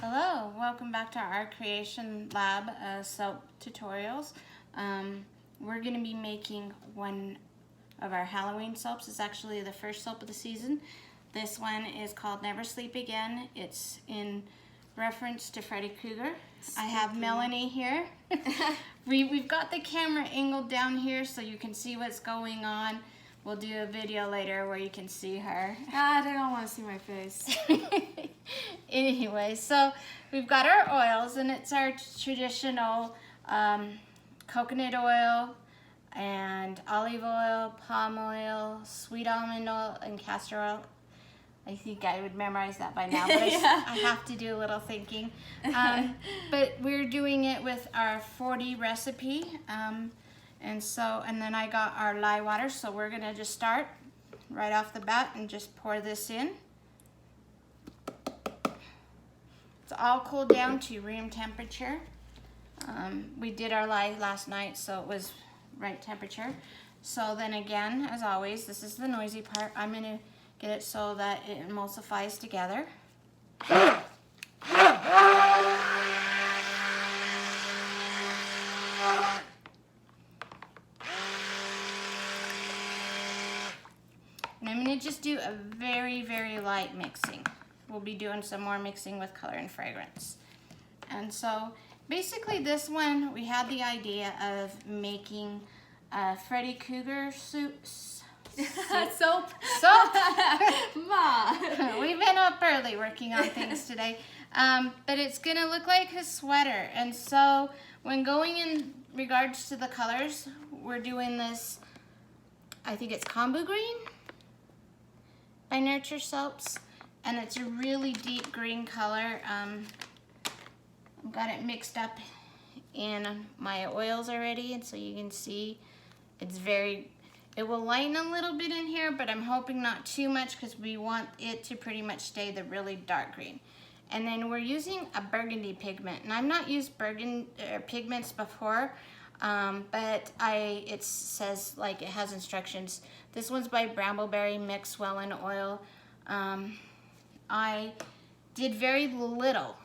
Hello, welcome back to our Creation Lab soap tutorials. We're going to be making one of our Halloween soaps. It's actually the first soap of the season. This one is called Never Sleep Again. It's in reference to Freddy Krueger. I have Melanie here. We've got the camera angled down here so you can see what's going on. We'll do a video later where you can see her. I don't want to see my face. Anyway, so we've got our oils, and it's our traditional coconut oil and olive oil, palm oil, sweet almond oil, and castor oil. I think I would memorize that by now, but Yeah. I have to do a little thinking. But we're doing it with our 40 recipe. And then I got our lye water, so we're gonna just start right off the bat and just pour this in. It's all cooled down to room temperature. We did our lye last night, so it was right temperature. So then again, as always, this is the noisy part. I'm gonna get it so that it emulsifies together. And I'm going to just do a very, very light mixing. We'll be doing some more mixing with color and fragrance. And so basically this one, we had the idea of making Freddy Krueger soap. Ma. We've been up early working on things today. But it's going to look like his sweater. And so when going in regards to the colors, we're doing this, I think it's Kombu Green by Nurture Soaps, and it's a really deep green color. I've got it mixed up in my oils already, and so you can see it's it will lighten a little bit in here, but I'm hoping not too much because we want it to pretty much stay the really dark green. And then we're using a burgundy pigment, and I've not used burgundy pigments before, but it says, like, it has instructions. This one's by Brambleberry Mixwell and Oil. I did very little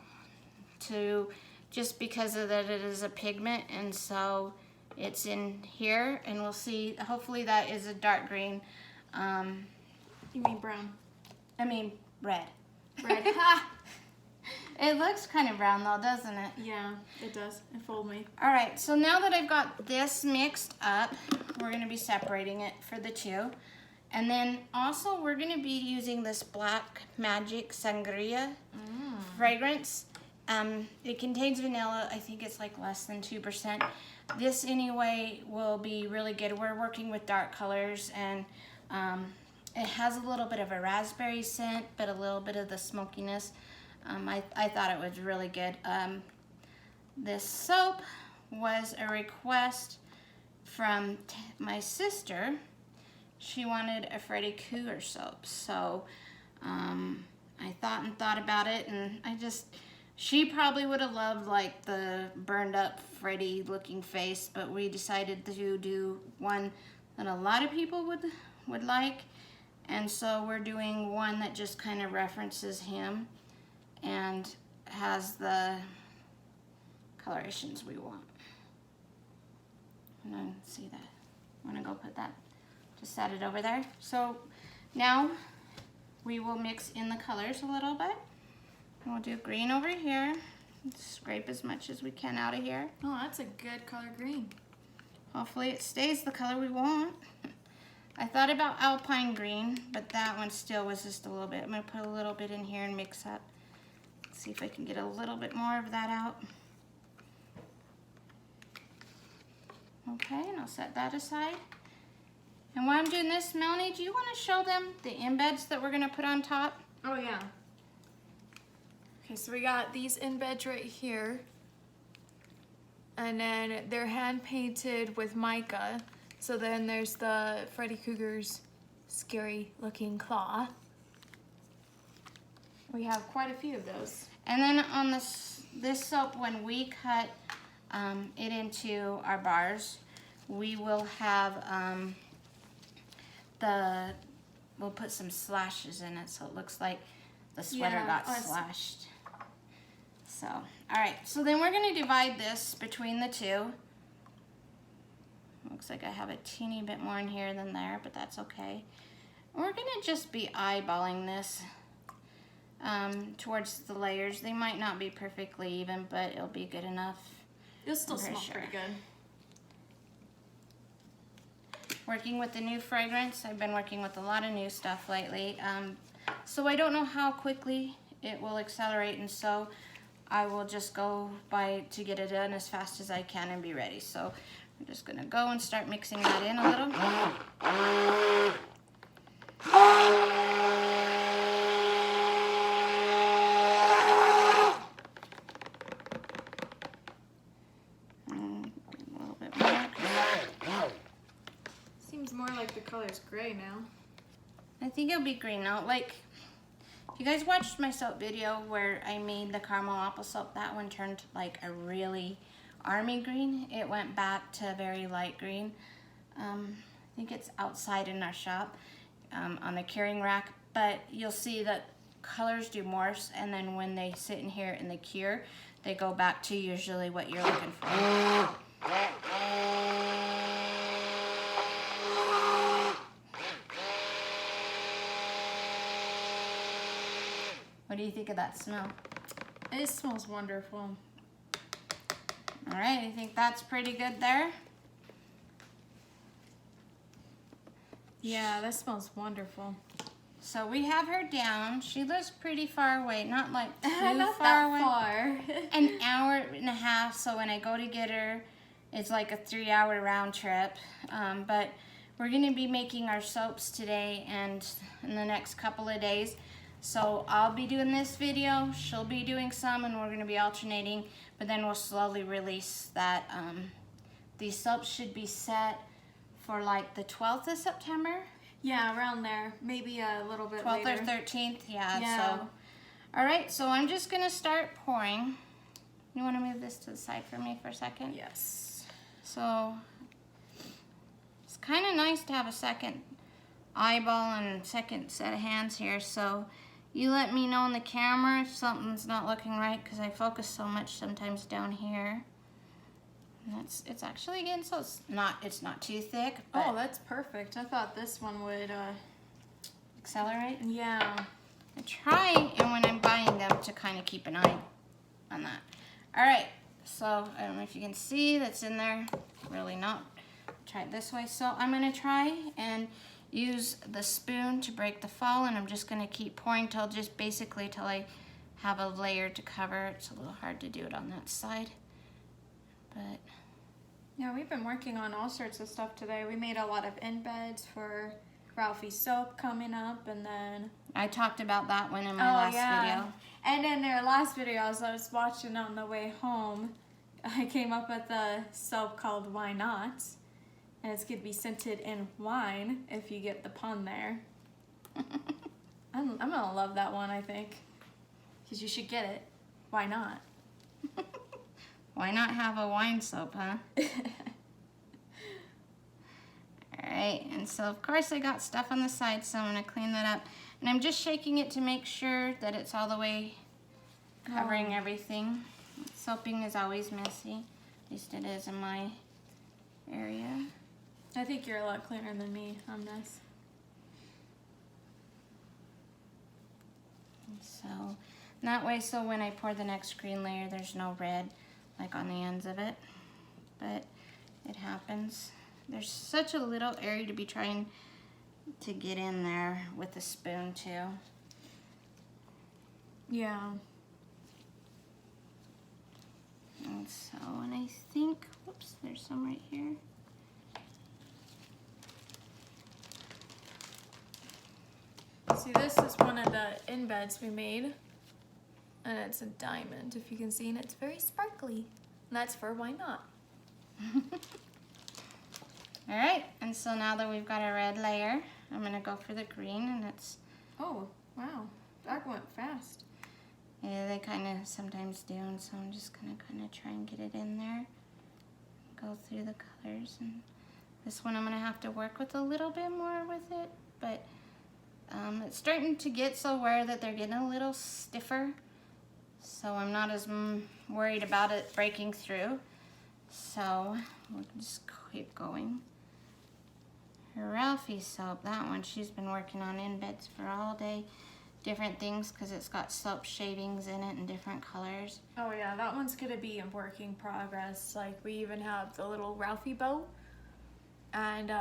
just because of that it is a pigment, and so it's in here, and we'll see. Hopefully that is a dark green. You mean brown? I mean red. Red. It looks kind of brown though, doesn't it? Yeah, it does. It fooled me. All right, so now that I've got this mixed up, we're gonna be separating it for the two. And then also we're gonna be using this Black Magic Sangria fragrance. It contains vanilla. I think it's like less than 2%. This anyway will be really good. We're working with dark colors, and it has a little bit of a raspberry scent, but a little bit of the smokiness. I thought it was really good. This soap was a request from my sister. She wanted a Freddy Krueger soap, so I thought about it, and she probably would have loved like the burned up Freddy looking face, but we decided to do one that a lot of people would like, and so we're doing one that just kind of references him and has the colorations we want. And I see that. I'm gonna go put that, just set it over there. So now we will mix in the colors a little bit. And we'll do green over here. Scrape as much as we can out of here. Oh, that's a good color green. Hopefully it stays the color we want. I thought about alpine green, but that one still was just a little bit. I'm gonna put a little bit in here and mix up. See if I can get a little bit more of that out. Okay, and I'll set that aside. And while I'm doing this, Melanie, do you want to show them the embeds that we're gonna put on top? Oh, yeah. Okay, so we got these embeds right here. And then they're hand painted with mica. So then there's the Freddy Krueger's scary looking claw. We have quite a few of those. And then on this soap, when we cut it into our bars, we will have we'll put some slashes in it so it looks like the sweater got slashed. So, all right, so then we're gonna divide this between the two. Looks like I have a teeny bit more in here than there, but that's okay. We're gonna just be eyeballing this towards the layers. They might not be perfectly even, but it'll be good enough. It'll still smell pretty good. Working with the new fragrance, I've been working with a lot of new stuff lately. So I don't know how quickly it will accelerate, and so I will just go by to get it done as fast as I can and be ready. So I'm just gonna go and start mixing that in a little. A little bit more. Seems more like the color's gray now. I think it'll be green now. Like, if you guys watched my soap video where I made the caramel apple soap, that one turned like a really army green. It went back to a very light green. I think it's outside in our shop on the curing rack, but you'll see that colors do morphs, and then when they sit in here in the cure, they go back to usually what you're looking for. What do you think of that smell? It smells wonderful. All right, I think that's pretty good there. Yeah, that smells wonderful. So we have her down. She lives pretty far away, not like too Not far that away. far. An hour and a half, so when I go to get her, it's like a 3-hour round trip. But we're gonna be making our soaps today and in the next couple of days. So I'll be doing this video, she'll be doing some, and we're gonna be alternating, but then we'll slowly release that. These soaps should be set for like the 12th of September. Yeah, around there. Maybe a little bit 12th later. or 13th, yeah. Yeah. So, all right, so I'm just gonna start pouring. You wanna move this to the side for me for a second? Yes. So, it's kinda nice to have a second eyeball and second set of hands here, so you let me know on the camera if something's not looking right, because I focus so much sometimes down here. And it's actually getting so it's not too thick, but Oh, that's perfect. I thought this one would, accelerate. yeah. I try, and when I'm buying them, to kind of keep an eye on that. All right, so I don't know if you can see that's in there. Really not. Try it this way. So I'm gonna try and use the spoon to break the fall, and I'm just gonna keep pouring till I have a layer to cover. It's a little hard to do it on that side, but Yeah, we've been working on all sorts of stuff today. We made a lot of embeds for Ralphie's soap coming up, and then I talked about that one in my last video. And in their last video, as I was watching on the way home, I came up with a soap called Why Not? And it's going to be scented in wine, if you get the pun there. I'm going to love that one, I think. Because you should get it. Why not? Why not have a wine soap, huh? Alright, and so of course I got stuff on the side, so I'm going to clean that up. And I'm just shaking it to make sure that it's all the way covering everything. Soaping is always messy. At least it is in my area. I think you're a lot cleaner than me on this. So that way, so when I pour the next green layer, there's no red like on the ends of it. But it happens. There's such a little area to be trying to get in there with a spoon too. Yeah. And so, and I think, whoops, there's some right here. See, this is one of the embeds we made. And it's a diamond, if you can see, and it's very sparkly. And that's for Why Not? All right, and so now that we've got a red layer, I'm gonna go for the green, and it's, Oh, wow. That went fast. yeah, they kind of sometimes do, and so I'm just gonna kind of try and get it in there. Go through the colors, and this one I'm gonna have to work with a little bit more with it, but it's starting to get so where that they're getting a little stiffer. so I'm not as worried about it breaking through. So we'll just keep going. Her Ralphie soap, that one, she's been working on embeds for all day. Different things because it's got soap shavings in it in different colors. Oh yeah, that one's gonna be in working progress. Like we even have the little Ralphie bow. And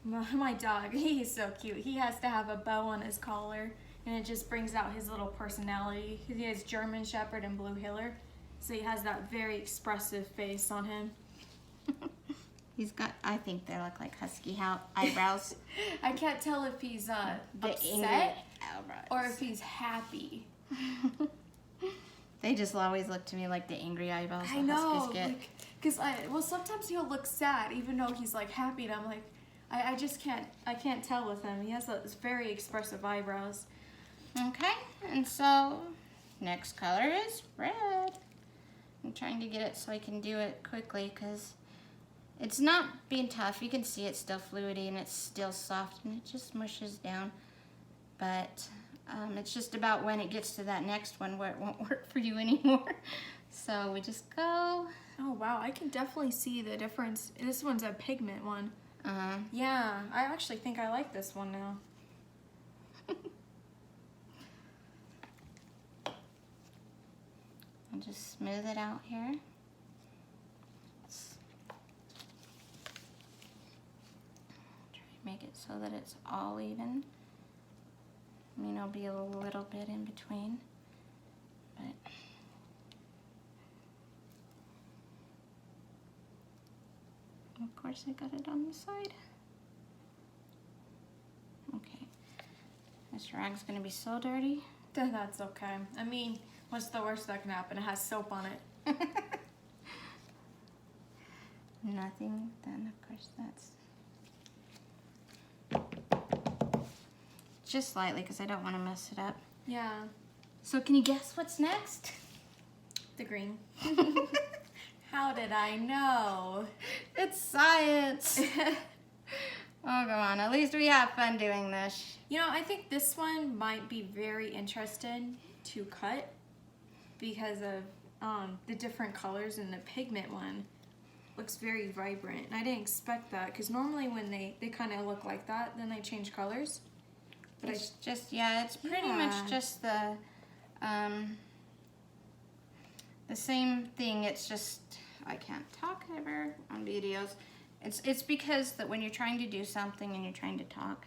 my dog, he's so cute. He has to have a bow on his collar, and it just brings out his little personality. He has German Shepherd and Blue Heeler, so he has that very expressive face on him. He's got, I think they look like husky eyebrows. I can't tell if he's upset or if he's happy. They just always look to me like the angry eyebrows I the know, huskies get. because well, sometimes he'll look sad even though he's like happy, and I'm like, I just can't tell with him. He has those very expressive eyebrows. Okay, and so next color is red. I'm trying to get it so I can do it quickly because it's not being tough. You can see it's still fluidy and it's still soft and it just mushes down. But it's just about when it gets to that next one where it won't work for you anymore. So we just go. Oh wow, I can definitely see the difference. This one's a pigment one. Uh-huh. Yeah, I actually think I like this one now. I'll just smooth it out here. Try to make it so that it's all even. I mean, there'll be a little bit in between, but of course I got it on the side. Okay, this rag's gonna be so dirty. Then that's okay. I mean, what's the worst that can happen? It has soap on it. Nothing, then of course that's just slightly because I don't want to mess it up. Yeah. So can you guess what's next? The green. How did I know? It's science. Oh, come on. At least we have fun doing this. You know, I think this one might be very interesting to cut because of the different colors, and the pigment one looks very vibrant. And I didn't expect that because normally when they kind of look like that, then they change colors. But It's just, yeah, it's pretty much just the same thing. It's just, I can't talk ever on videos. It's because that when you're trying to do something and you're trying to talk,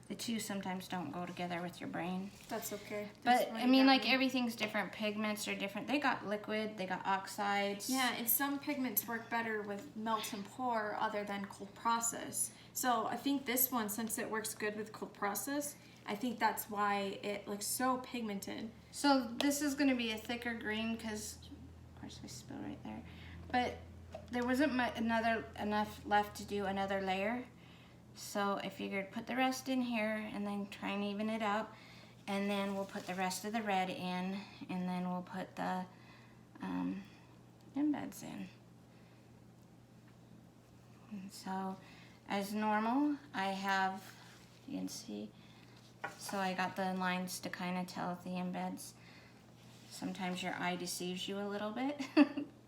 the two sometimes don't go together with your brain. That's okay. But, I mean, like, everything's different. Pigments are different. They got liquid, they got oxides. Yeah, and some pigments work better with melt and pour other than cold process. So I think this one, since it works good with cold process, I think that's why it looks so pigmented. So this is going to be a thicker green because, of course, I spill right there. But there wasn't enough left to do another layer. So I figured put the rest in here and then try and even it out. And then we'll put the rest of the red in, and then we'll put the embeds in. And so as normal, I have, you can see, so I got the lines to kind of tell the embeds. Sometimes your eye deceives you a little bit.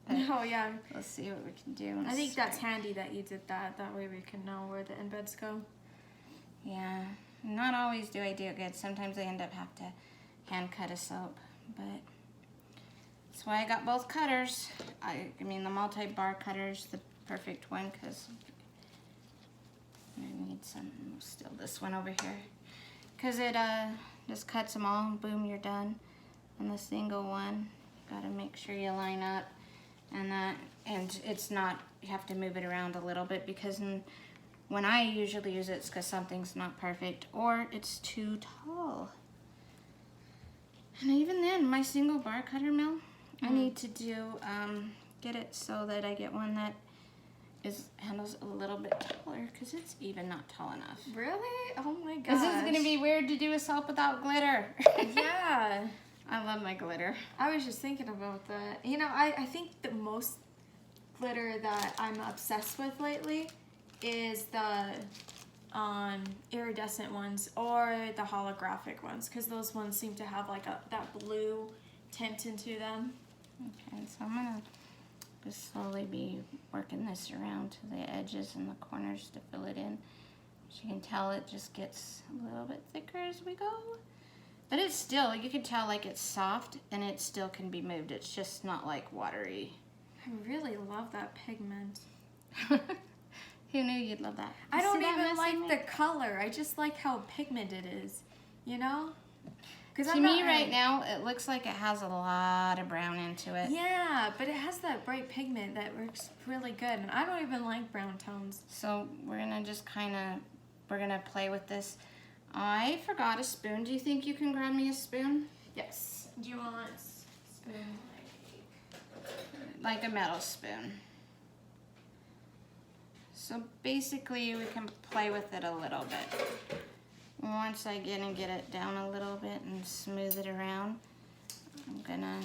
Oh yeah. Let's see what we can do. I think that's handy that you did that. That way we can know where the embeds go. Yeah. Not always do I do it good. Sometimes I end up have to hand cut a soap, but that's why I got both cutters. I mean the multi-bar cutter's the perfect one because I need some, still this one over here. Because it just cuts them all and boom, you're done. And the single one, you gotta make sure you line up. And it's not, you have to move it around a little bit because when I usually use it, it's because something's not perfect or it's too tall. And even then, my single bar cutter mill, I need to do, get it so that I get one that handles a little bit taller because it's even not tall enough. Really? Oh my gosh. This is going to be weird to do a soap without glitter. Yeah. I love my glitter. I was just thinking about that. You know, I think the most glitter that I'm obsessed with lately is the iridescent ones or the holographic ones, because those ones seem to have like that blue tint into them. Okay, so I'm gonna just slowly be working this around to the edges and the corners to fill it in. As you can tell, it just gets a little bit thicker as we go. But it's still, you can tell like it's soft and it still can be moved. It's just not like watery. I really love that pigment. Who knew you'd love that? I don't even like the color. I just like how pigmented it is, you know? To me right now, it looks like it has a lot of brown into it. Yeah, but it has that bright pigment that works really good. And I don't even like brown tones. So we're gonna just we're gonna play with this. I forgot a spoon. Do you think you can grab me a spoon? Yes. Do you want a spoon like a metal spoon? So basically we can play with it a little bit. Once I get it down a little bit and smooth it around, I'm gonna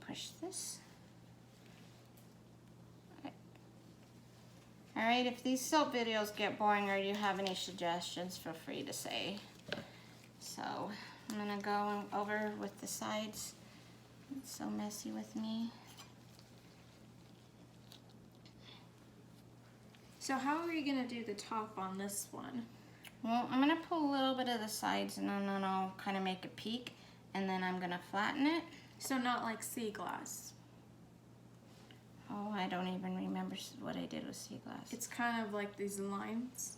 push this. All right, if these soap videos get boring or you have any suggestions, feel free to say. So I'm gonna go over with the sides. It's so messy with me. So how are you gonna do the top on this one? Well, I'm gonna pull a little bit of the sides and then I'll kind of make a peak and then I'm gonna flatten it. So not like sea glass. Oh, I don't even remember what I did with sea glass. It's kind of like these lines.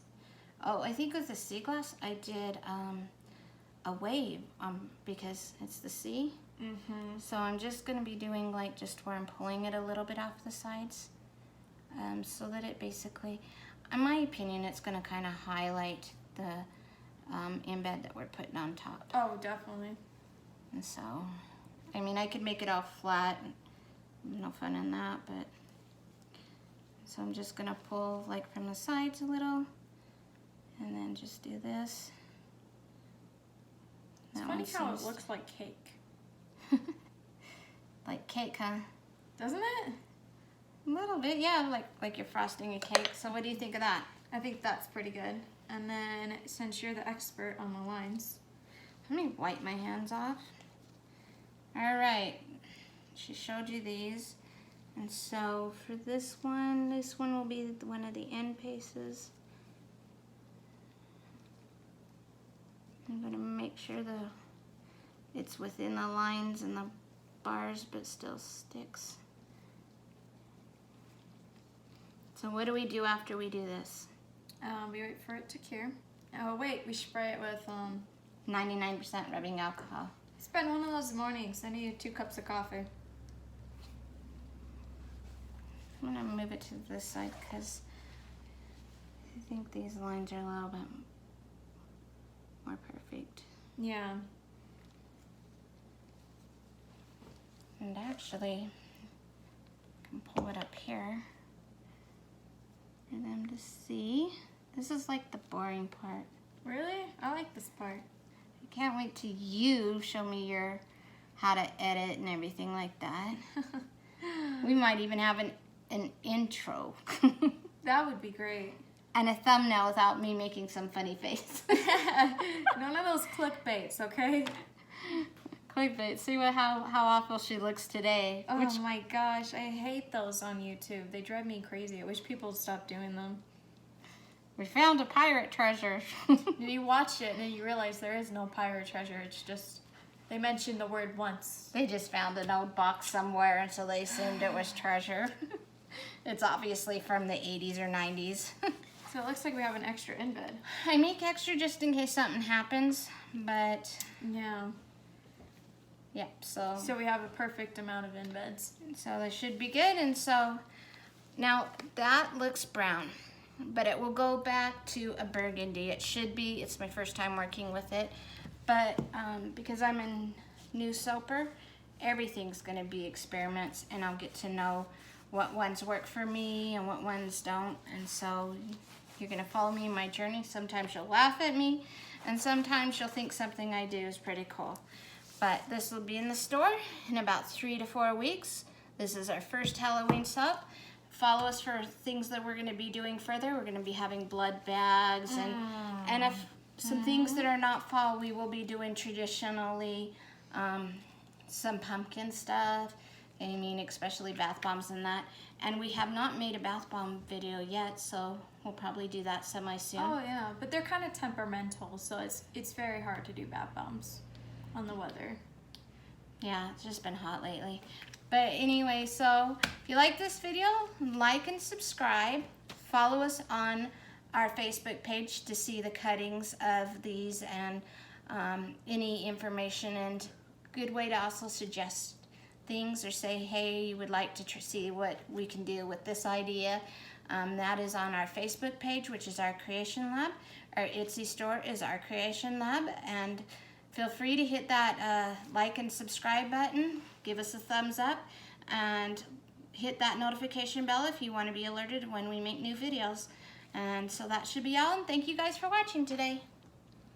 Oh, I think with the sea glass I did a wave because it's the sea. Mm-hmm. So I'm just gonna be doing like just where I'm pulling it a little bit off the sides. So that it basically, in my opinion, it's going to kind of highlight the embed that we're putting on top. Oh, definitely. And so, I mean, I could make it all flat. No fun in that, but so I'm just going to pull like from the sides a little and then just do this. It's funny how it looks like cake. Like cake, huh? Doesn't it? A little bit, yeah, like you're frosting a cake. So what do you think of that? I think that's pretty good. And then since you're the expert on the lines, let me wipe my hands off. All right, she showed you these. And so for this one will be one of the end pieces. I'm gonna make sure it's within the lines and the bars, but still sticks. So what do we do after we do this? We wait for it to cure. Oh wait, we spray it with 99% rubbing alcohol. It's been one of those mornings. I need 2 cups of coffee. I'm gonna move it to this side because I think these lines are a little bit more perfect. Yeah. And actually, I can pull it up here for them to see. This is like the boring part. Really? I like this part. I can't wait till you show me how to edit and everything like that. We might even have an intro. That would be great. And a thumbnail without me making some funny face. None of those clickbaits, okay? Clickbait. See how awful she looks today. Oh my gosh, I hate those on YouTube. They drive me crazy. I wish people would stop doing them. We found a pirate treasure. You watch it and then you realize there is no pirate treasure. It's just, they mentioned the word once. They just found an old box somewhere and so they assumed it was treasure. It's obviously from the 80s or 90s. So it looks like we have an extra embed. I make extra just in case something happens, but yeah. Yep, so we have a perfect amount of embeds. So they should be good. And so now that looks brown, but it will go back to a burgundy. It should be. It's my first time working with it, but because I'm a new soaper, everything's going to be experiments, and I'll get to know what ones work for me and what ones don't. And so you're going to follow me in my journey. Sometimes you'll laugh at me, and sometimes you'll think something I do is pretty cool. But this will be in the store in about 3 to 4 weeks. This is our first Halloween soap. Follow us for things that we're going to be doing further. We're going to be having blood bags and some things that are not fall. We will be doing traditionally some pumpkin stuff. I mean, especially bath bombs and that. And we have not made a bath bomb video yet, so we'll probably do that semi-soon. Oh yeah, but they're kind of temperamental, so it's very hard to do bath bombs on the weather. Yeah, it's just been hot lately. But anyway, so if you like this video, like and subscribe. Follow us on our Facebook page to see the cuttings of these and any information, and good way to also suggest things or say, hey, you would like to see what we can do with this idea. That is on our Facebook page, which is our Creation Lab. Our Etsy store is our Creation Lab, and feel free to hit that like and subscribe button, give us a thumbs up, and hit that notification bell if you want to be alerted when we make new videos. And so that should be all, and thank you guys for watching today.